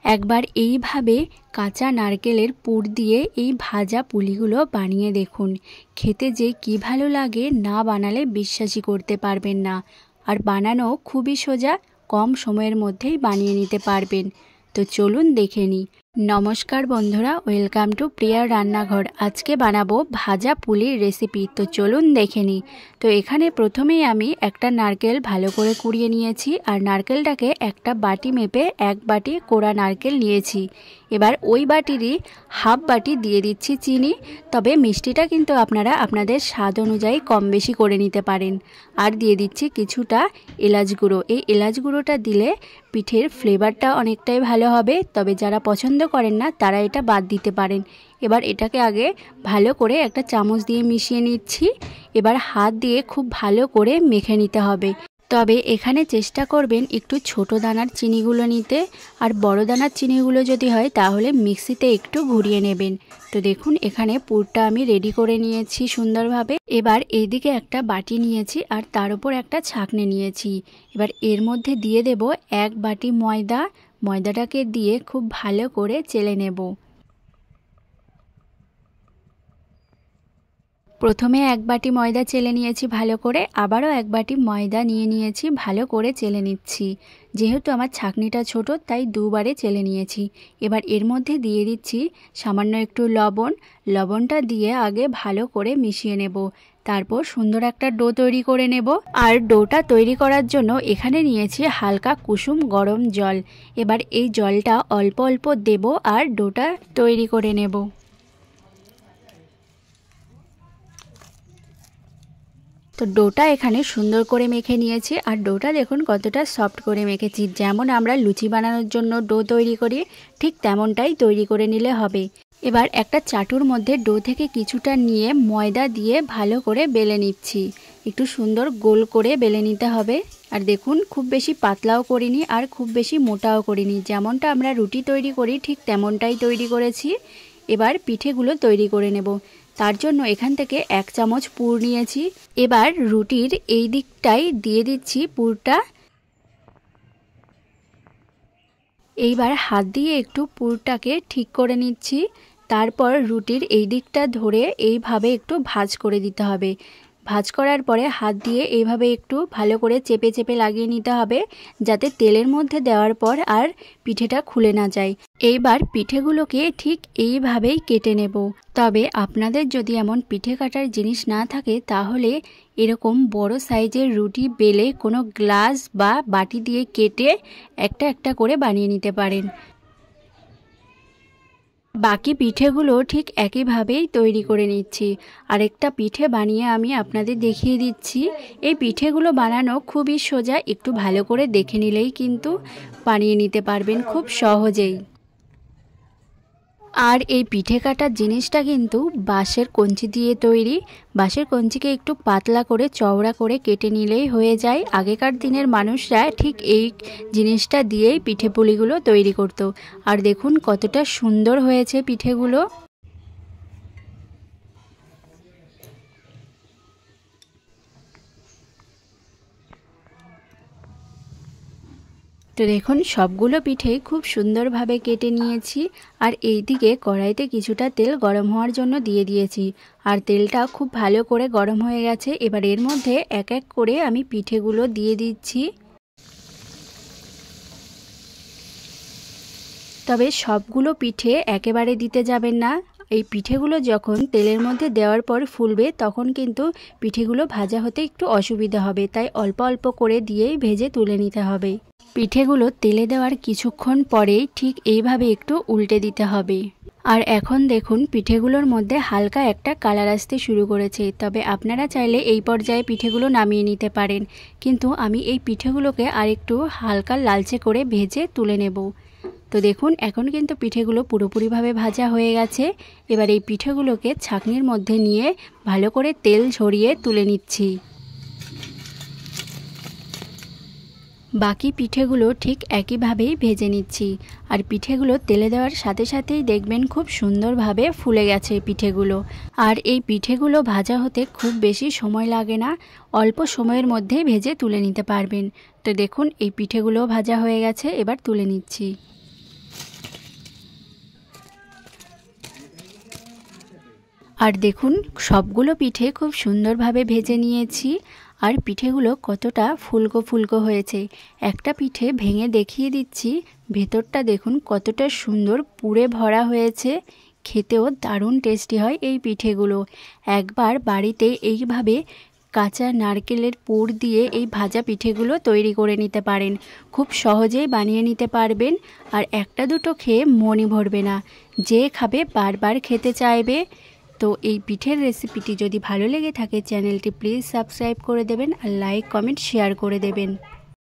একবার এইভাবে কাঁচা নারকেলের পুর দিয়ে এই ভাজা পুলিগুলো বানিয়ে দেখুন। খেতে যে কি ভালো লাগে, না বানালে বিশ্বাসই করতে পারবেন না। আর বানানো খুবই সোজা, কম সময়ের মধ্যেই বানিয়ে নিতে পারবেন। তো চলুন দেখে নিই। নমস্কার বন্ধুরা, ওয়েলকাম টু প্রিয়ার রান্নাঘর। আজকে বানাবো ভাজা পুলির রেসিপি। তো চলুন দেখে নিই। তো এখানে প্রথমেই আমি একটা নারকেল ভালো করে কুড়িয়ে নিয়েছি, আর নারকেলটাকে একটা বাটি মেপে 1 বাটি কোড়া নারকেল নিয়েছি। এবার ওই বাটিরই হাফ বাটি দিয়ে দিচ্ছি চিনি। তবে মিষ্টিটা কিন্তু আপনারা আপনাদের স্বাদ অনুযায়ী কম বেশি করে নিতে পারেন। আর দিয়ে দিচ্ছি কিছুটা এলাচ গুঁড়ো। এই এলাচ গুঁড়োটা দিলে পিঠের ফ্লেভারটা অনেকটাই ভালো হবে। তবে যারা পছন্দ করেন না তারা এটা বাদ দিতে পারেন। এবার এটাকে আগে ভালো করে একটা চামচ দিয়ে মিশিয়ে নিচ্ছি। এবার হাত দিয়ে খুব ভালো করে মেখে নিতে হবে। তবে এখানে চেষ্টা করবেন একটু ছোট দানার চিনিগুলো নিতে, আর বড় দানার চিনিগুলো যদি হয় তাহলে মিক্সিতে একটু ঘুরিয়ে নেবেন। তো দেখুন এখানে পুরটা আমি রেডি করে নিয়েছি সুন্দরভাবে। এবার এইদিকে একটা বাটি নিয়েছি আর তার উপর একটা ছাঁকনি নিয়েছি। এবার এর মধ্যে দিয়ে দেব 1 বাটি ময়দা। ময়দাটাকে দিয়ে খুব ভালো করে চেলে নেব। প্রথমে 1 বাটি ময়দা চেলে নিয়েছি ভালো করে, আবারও 1 বাটি ময়দা নিয়েছি, ভালো করে চেলে নিচ্ছি। যেহেতু আমার ছাঁকনিটা ছোট তাই দুবারে চেলে নিয়েছি। এবার এর মধ্যে দিয়ে দিচ্ছি সামান্য একটু লবণ। লবণটা দিয়ে আগে ভালো করে মিশিয়ে নেব। তারপর সুন্দর একটা ডো তৈরি করে নেব। আর ডোটা তৈরি করার জন্য এখানে নিয়েছি হালকা কুসুম গরম জল। এবার এই জলটা অল্প অল্প দেব আর ডোটা তৈরি করে নেব। তো ডোটা এখানে সুন্দর করে মেখে নিয়েছি, আর ডোটা দেখুন কতটা সফট করে মেখেছি। যেমন আমরা লুচি বানানোর জন্য ডো তৈরি করি ঠিক তেমনটাই তৈরি করে নিলে হবে। এবার একটা চাটুর মধ্যে ডো থেকে কিছুটা নিয়ে ময়দা দিয়ে ভালো করে বেলে নিচ্ছি। একটু সুন্দর গোল করে বেলে নিতে হবে। আর দেখুন খুব বেশি পাতলাও করিনি আর খুব বেশি মোটাও করিনি, যেমনটা আমরা রুটি তৈরি করি ঠিক তেমনটাই তৈরি করেছি। এবার পিঠেগুলো তৈরি করে নেব। তার জন্য এখান থেকে 1 চামচ পুর নিয়েছি। এবার রুটির এই দিকটাই দিয়ে দিচ্ছি পুরটা। এইবার হাত দিয়ে একটু পুরটাকে ঠিক করে নিচ্ছি। তারপর রুটির এই দিকটা ধরে এইভাবে একটু ভাঁজ করে দিতে হবে। ভাঁজ করার পরে হাত দিয়ে এইভাবে একটু ভালো করে চেপে চেপে লাগিয়ে নিতে হবে, যাতে তেলের মধ্যে দেওয়ার পর আর পিঠেটা খুলে না যায়। এইবার পিঠেগুলোকে ঠিক এইভাবেই কেটে নেব। তবে আপনাদের যদি এমন পিঠে কাটার জিনিস না থাকে তাহলে এরকম বড় সাইজের রুটি বেলে কোনো গ্লাস বা বাটি দিয়ে কেটে একটা একটা করে বানিয়ে নিতে পারেন। বাকি পিঠেগুলো ঠিক একইভাবেই তৈরি করে নিচ্ছি। আরেকটা পিঠে বানিয়ে আমি আপনাদের দেখিয়ে দিচ্ছি। এই পিঠেগুলো বানানো খুবই সোজা, একটু ভালো করে দেখে নিলেই কিন্তু বানিয়ে নিতে পারবেন খুব সহজেই। আর এই পিঠে কাটার জিনিসটা কিন্তু বাঁশের কঞ্চি দিয়ে তৈরি। বাঁশের কঞ্চিকে একটু পাতলা করে চওড়া করে কেটে নিলেই হয়ে যায়। আগেকার দিনের মানুষরা ঠিক এই জিনিসটা দিয়েই পিঠে পুলিগুলো তৈরি করত। আর দেখুন কতটা সুন্দর হয়েছে পিঠেগুলো। তো দেখুন সবগুলো পিঠেই খুব সুন্দরভাবে কেটে নিয়েছি। আর এইদিকে কড়াইতে কিছুটা তেল গরম হওয়ার জন্য দিয়ে দিয়েছি। আর তেলটা খুব ভালো করে গরম হয়ে গেছে। এবার এর মধ্যে এক এক করে আমি পিঠেগুলো দিয়ে দিচ্ছি। তবে সবগুলো পিঠে একেবারে দিতে যাবেন না। এই পিঠেগুলো যখন তেলের মধ্যে দেওয়ার পর ফুলবে তখন কিন্তু পিঠেগুলো ভাজা হতে একটু অসুবিধা হবে, তাই অল্প অল্প করে দিয়েই ভেজে তুলে নিতে হবে। পিঠেগুলো তেলে দেওয়ার কিছুক্ষণ পরেই ঠিক এইভাবে একটু উল্টে দিতে হবে। আর এখন দেখুন পিঠেগুলোর মধ্যে হালকা একটা কালার আসতে শুরু করেছে। তবে আপনারা চাইলে এই পর্যায়ে পিঠেগুলো নামিয়ে নিতে পারেন, কিন্তু আমি এই পিঠেগুলোকে আরেকটু হালকা লালচে করে ভেজে তুলে নেব। তো দেখুন এখন কিন্তু পিঠেগুলো পুরোপুরিভাবে ভাজা হয়ে গেছে। এবার এই পিঠেগুলোকে ছাঁকনির মধ্যে নিয়ে ভালো করে তেল ঝরিয়ে তুলে নিচ্ছি। বাকি পিঠেগুলো ঠিক একইভাবেই ভেজে নিচ্ছি। আর পিঠেগুলো তেলে দেওয়ার সাথে সাথেই দেখবেন খুব সুন্দরভাবে ফুলে গেছে পিঠেগুলো। আর এই পিঠেগুলো ভাজা হতে খুব বেশি সময় লাগে না, অল্প সময়ের মধ্যেই ভেজে তুলে নিতে পারবেন। তো দেখুন এই পিঠেগুলো ভাজা হয়ে গেছে, এবার তুলে নিচ্ছি। আর দেখুন সবগুলো পিঠে খুব সুন্দরভাবে ভেজে নিয়েছি। আর পিঠেগুলো কতটা ফুলকো ফুলকো হয়েছে। একটা পিঠে ভেঙে দেখিয়ে দিচ্ছি, ভেতরটা দেখুন কতটা সুন্দর পুরে ভরা হয়েছে। খেতেও দারুণ টেস্টি হয় এই পিঠেগুলো। একবার বাড়িতে এইভাবে কাঁচা নারকেলের পুর দিয়ে এই ভাজা পিঠেগুলো তৈরি করে নিতে পারেন। খুব সহজেই বানিয়ে নিতে পারবেন। আর একটা দুটো খেয়ে মনই ভরবে না, যে খাবে বারবার খেতে চাইবে। তো এই পিঠের রেসিপিটি যদি ভালো লেগে থাকে চ্যানেলটি প্লিজ সাবস্ক্রাইব করে দেবেন আর লাইক কমেন্ট শেয়ার করে দেবেন।